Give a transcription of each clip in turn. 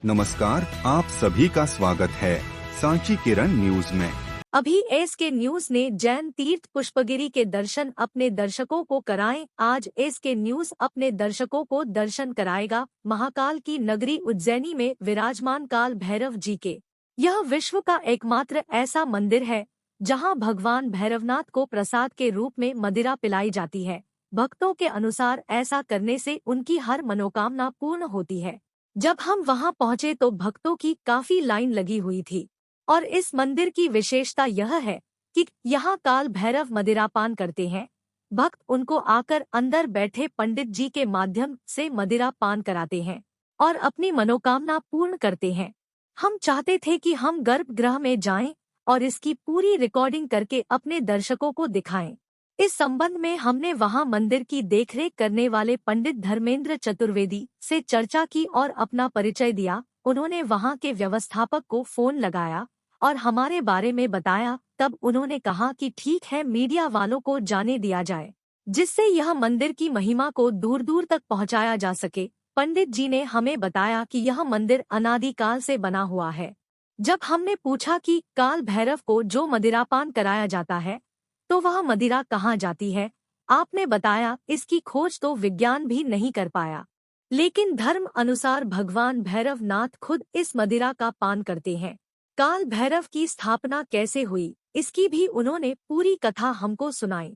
नमस्कार, आप सभी का स्वागत है सांची किरण न्यूज में। अभी एसके न्यूज ने जैन तीर्थ पुष्पगिरी के दर्शन अपने दर्शकों को कराएं। आज एसके न्यूज अपने दर्शकों को दर्शन कराएगा महाकाल की नगरी उज्जैनी में विराजमान काल भैरव जी के। यह विश्व का एकमात्र ऐसा मंदिर है जहां भगवान भैरवनाथ को प्रसाद के रूप में मदिरा पिलाई जाती है। भक्तों के अनुसार ऐसा करने से उनकी हर मनोकामना पूर्ण होती है। जब हम वहां पहुंचे तो भक्तों की काफी लाइन लगी हुई थी और इस मंदिर की विशेषता यह है कि यहाँ काल भैरव मदिरापान करते हैं। भक्त उनको आकर अंदर बैठे पंडित जी के माध्यम से मदिरा पान कराते हैं और अपनी मनोकामना पूर्ण करते हैं। हम चाहते थे कि हम गर्भगृह में जाएं और इसकी पूरी रिकॉर्डिंग करके अपने दर्शकों को दिखाएं। इस संबंध में हमने वहां मंदिर की देखरेख करने वाले पंडित धर्मेंद्र चतुर्वेदी से चर्चा की और अपना परिचय दिया। उन्होंने वहां के व्यवस्थापक को फोन लगाया और हमारे बारे में बताया। तब उन्होंने कहा कि ठीक है, मीडिया वालों को जाने दिया जाए, जिससे यह मंदिर की महिमा को दूर दूर तक पहुंचाया जा सके। पंडित जी ने हमें बताया कि यह मंदिर अनादिकाल से बना हुआ है। जब हमने पूछा कि काल भैरव को जो मदिरापान कराया जाता है तो वह मदिरा कहाँ जाती है, आपने बताया इसकी खोज तो विज्ञान भी नहीं कर पाया, लेकिन धर्म अनुसार भगवान भैरवनाथ खुद इस मदिरा का पान करते हैं। काल भैरव की स्थापना कैसे हुई, इसकी भी उन्होंने पूरी कथा हमको सुनाई।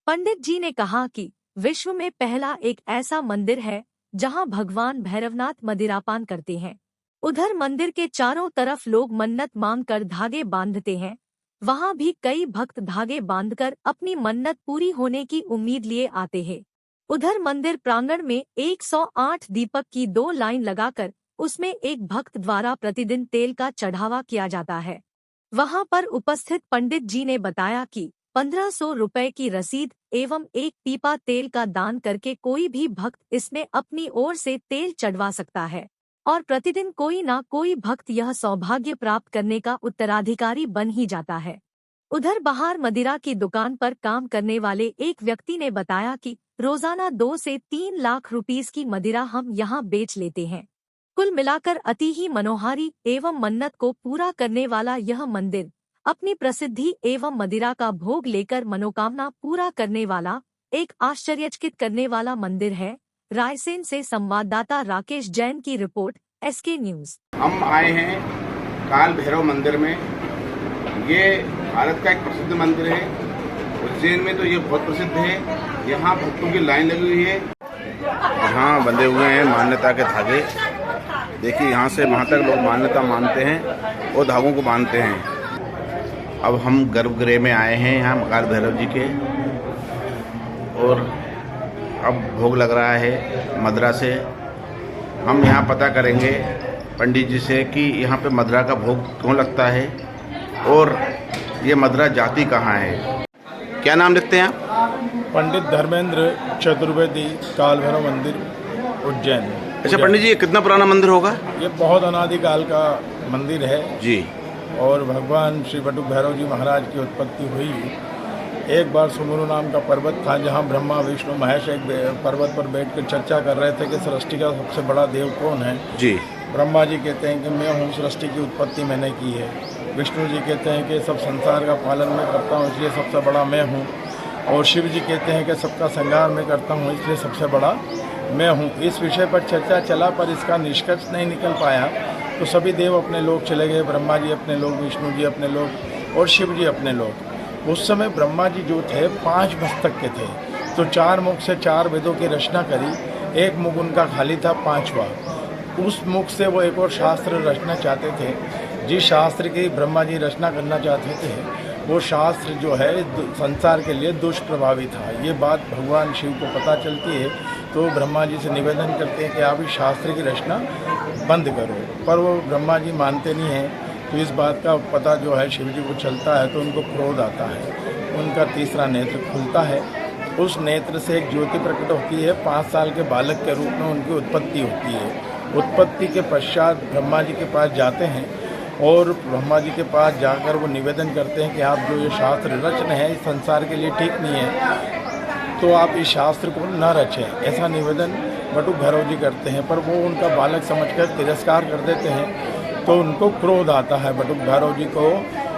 पंडित जी ने कहा कि विश्व में पहला एक ऐसा मंदिर है जहां भगवान भैरवनाथ मदिरापान करते हैं। उधर मंदिर के चारों तरफ लोग मन्नत मांगकर धागे बांधते हैं। वहां भी कई भक्त धागे बांधकर अपनी मन्नत पूरी होने की उम्मीद लिए आते हैं। उधर मंदिर प्रांगण में 108 दीपक की 2 लाइन लगाकर उसमें एक भक्त द्वारा प्रतिदिन तेल का चढ़ावा किया जाता है। वहां पर उपस्थित पंडित जी ने बताया कि 1500 रुपए की रसीद एवं एक पीपा तेल का दान करके कोई भी भक्त इसमें अपनी ओर से तेल चढ़वा सकता है और प्रतिदिन कोई ना कोई भक्त यह सौभाग्य प्राप्त करने का उत्तराधिकारी बन ही जाता है। उधर बाहर मदिरा की दुकान पर काम करने वाले एक व्यक्ति ने बताया कि रोजाना 2 से 3 लाख रुपीस की मदिरा हम यहाँ बेच लेते हैं। कुल मिलाकर अति ही मनोहारी एवं मन्नत को पूरा करने वाला यह मंदिर अपनी प्रसिद्धि एवं मदिरा का भोग लेकर मनोकामना पूरा करने वाला एक आश्चर्यचकित करने वाला मंदिर है। रायसेन से संवाददाता राकेश जैन की रिपोर्ट, एसके न्यूज। हम आए हैं काल भैरव मंदिर में। ये भारत का एक प्रसिद्ध मंदिर है। उज्जैन में तो ये बहुत प्रसिद्ध है। यहाँ भक्तों की लाइन लगी हुई है। यहाँ बंधे हुए हैं मान्यता के धागे। देखिए, यहाँ से वहाँ तक लोग मान्यता मानते हैं और धागों को बांधते हैं। अब हम गर्भगृह में आए हैं यहाँ काल भैरव जी के, और अब भोग लग रहा है मदिरा से। हम यहाँ पता करेंगे पंडित जी से कि यहाँ पे मदिरा का भोग क्यों लगता है और ये मदिरा जाती कहाँ है। क्या नाम लिखते हैं आप? पंडित धर्मेंद्र चतुर्वेदी, काल भैरव मंदिर, उज्जैन। अच्छा पंडित जी, ये कितना पुराना मंदिर होगा? ये बहुत अनादिकाल का मंदिर है जी। और भगवान श्री बटुक भैरव जी महाराज की उत्पत्ति हुई। एक बार सुमेरु नाम का पर्वत था जहाँ ब्रह्मा विष्णु महेश एक पर्वत पर बैठकर चर्चा कर रहे थे कि सृष्टि का सबसे बड़ा देव कौन है। जी। ब्रह्मा जी कहते हैं कि मैं हूँ, सृष्टि की उत्पत्ति मैंने की है। विष्णु जी कहते हैं कि सब संसार का पालन मैं करता हूँ इसलिए सबसे बड़ा मैं हूँ। और शिव जी कहते हैं कि सबका श्रृंगार मैं करता हूँ इसलिए सबसे बड़ा मैं हूँ। इस विषय पर चर्चा चला पर इसका निष्कर्ष नहीं निकल पाया, तो सभी देव अपने लोग चले गए। ब्रह्मा जी अपने लोग, विष्णु जी अपने लोग और शिव जी अपने लोग। उस समय ब्रह्मा जी जो थे 5 मस्तक के थे, तो 4 मुख से 4 वेदों की रचना करी। एक मुख उनका खाली था 5वां। उस मुख से वो एक और शास्त्र रचना चाहते थे। जिस शास्त्र की ब्रह्मा जी रचना करना चाहते थे वो शास्त्र जो है संसार के लिए दुष्प्रभावी था। ये बात भगवान शिव को पता चलती है, तो ब्रह्मा जी से निवेदन करते हैं कि आप इस शास्त्र की रचना बंद करो, पर वो ब्रह्मा जी मानते नहीं हैं। तो इस बात का पता जो है शिव जी को चलता है, तो उनको क्रोध आता है। उनका तीसरा नेत्र खुलता है। उस नेत्र से एक ज्योति प्रकट होती है। 5 साल के बालक के रूप में उनकी उत्पत्ति होती है। उत्पत्ति के पश्चात ब्रह्मा जी के पास जाते हैं और ब्रह्मा जी के पास जाकर वो निवेदन करते हैं कि आप जो ये शास्त्र रच रहे हैं इस संसार के लिए ठीक नहीं है, तो आप इस शास्त्र को न रचें। ऐसा निवेदन बटुक भैरव जी करते हैं, पर वो उनका बालक समझकर तिरस्कार कर देते हैं। तो उनको क्रोध आता है बटुक भैरव जी को,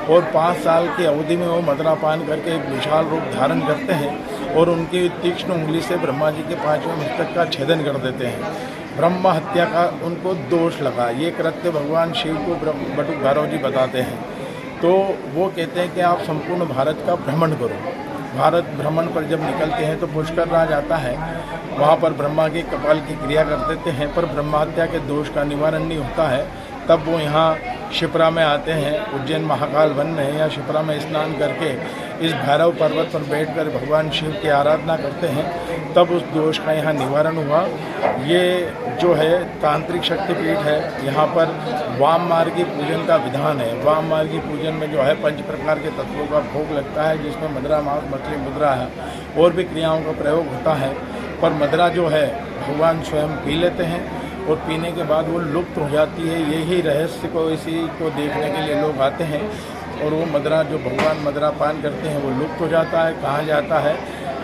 और 5 साल की अवधि में वो मदरापान करके एक विशाल रूप धारण करते हैं और उनकी तीक्ष्ण उंगली से ब्रह्मा जी के 5वें मस्तक का छेदन कर देते हैं। ब्रह्म हत्या का उनको दोष लगा। ये कृत्य भगवान शिव को बटुक भैरव जी बताते हैं। तो वो कहते हैं कि आप संपूर्ण भारत का भ्रमण करो। भारत भ्रमण पर जब निकलते हैं तो पुष्कर राज आता है, वहाँ पर ब्रह्मा के कपाल की क्रिया कर देते हैं, पर ब्रह्मा हत्या के दोष का निवारण नहीं होता है। तब वो यहाँ शिप्रा में आते हैं, उज्जैन महाकाल वन में या शिप्रा में स्नान करके इस भैरव पर्वत पर बैठकर भगवान शिव की आराधना करते हैं। तब उस दोष का यहाँ निवारण हुआ। ये जो है तांत्रिक शक्तिपीठ है, यहाँ पर वाम मार्गी पूजन का विधान है। वाम मार्गी पूजन में जो है 5 प्रकार के तत्वों का भोग लगता है, जिसमें मदरा, मांस, मछली, मुद्रा है और भी क्रियाओं का प्रयोग होता है। पर मदरा जो है भगवान स्वयं पी लेते हैं और पीने के बाद वो लुप्त हो जाती है। यही रहस्य को, इसी को देखने के लिए लोग आते हैं। और वो मदरा जो भगवान मदरा पान करते हैं वो लुप्त हो जाता है। कहाँ जाता है,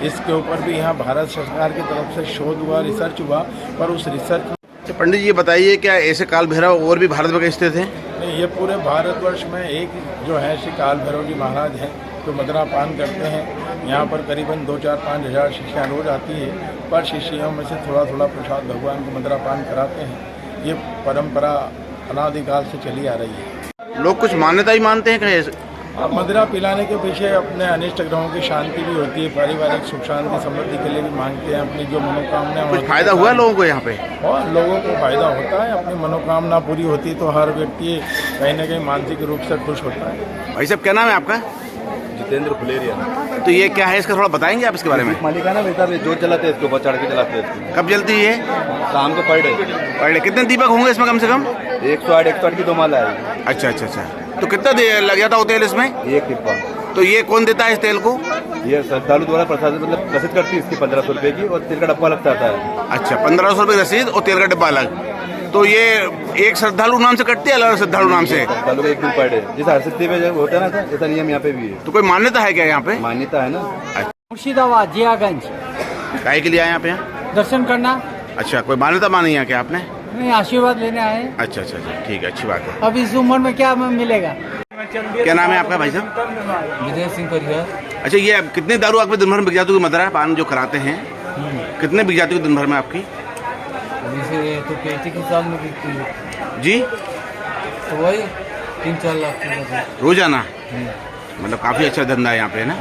इसके ऊपर भी यहाँ भारत सरकार की तरफ से शोध हुआ, रिसर्च हुआ, पर उस रिसर्च पंडित जी ये बताइए, क्या ऐसे काल भैरव और भी भारत में स्थित हैं? में ये पूरे भारतवर्ष में एक जो है श्री काल भैरव जी महाराज हैं जो मदरा पान करते हैं। यहाँ पर करीबन 2-4-5 हज़ार शिष्याँ रोज आती है, पर शिष्यों में से थोड़ा थोड़ा प्रसाद भगवान को मदरा पान कराते हैं। ये परंपरा अनादिकाल से चली आ रही है। लोग कुछ मान्यता ही मानते हैं कहीं? मदिरा पिलाने के पीछे अपने अनिष्ट ग्रहों की शांति भी होती है, पारिवारिक सुख शांति समृद्धि के लिए भी मांगते हैं। अपनी जो मनोकामना, कुछ फायदा हुआ लोगों को यहाँ पे? और लोगों को फायदा होता है। अपनी मनोकामना पूरी होती है तो हर व्यक्ति कहीं न कहीं मानसिक रूप से खुश होता है। भाई साहब क्या नाम है आपका? जितेंद्र फुलेरिया। तो ये क्या है, इसका थोड़ा बताएंगे आप इसके बारे में? मालिकाना बेटा जो चलाते हैं इसके ऊपर चढ़ के चलाते हैं इसको। कब जलती है? शाम को पर डे। कितने दीपक होंगे इसमें कम से कम? 108 की 2 माला है। अच्छा अच्छा अच्छा। तो कितना लग जाता हो तेल इसमें? 1 डिब्बा। तो ये कौन देता है इस तेल को? ये श्रद्धालु द्वारा प्रसाद मतलब रसीद करती है इसकी 1500 रुपये की, और तेल का डब्बा लगता है। अच्छा, 1500 रुपये रसीद और तेल का डब्बा अलग। तो ये एक श्रद्धालु नाम से कटती है, अलग श्रद्धालु नाम से? श्रद्धालु का 1 दिन पर डे, जैसे हर सिद्धि में होता है ना, ऐसा नियम यहाँ पे भी है। तो कोई मान्यता है क्या यहाँ पे? मान्यता है ना। मुर्शिदाबाद जियागंज काहे के लिए आए यहाँ पे? दर्शन करना। अच्छा, कोई मान्यता मानी है क्या आपने? नहीं, आशीर्वाद लेने आए। अच्छा अच्छा अच्छा, ठीक है, अच्छी बात है। अब इस उम्र में क्या मिलेगा। क्या नाम है आपका भाई साहब? विजय सिंह परिया। अच्छा, ये कितनी दारू आपके दिन भर में बिक जाती होगी? मदरा पान जो कराते हैं कितने बिक जाती है दिन भर में आपकी? जैसे तो पेटी के हिसाब में बिकती है जी, तो वही 3-4 लाख की। रोजाना? मतलब काफी अच्छा धंधा है यहाँ पे ना।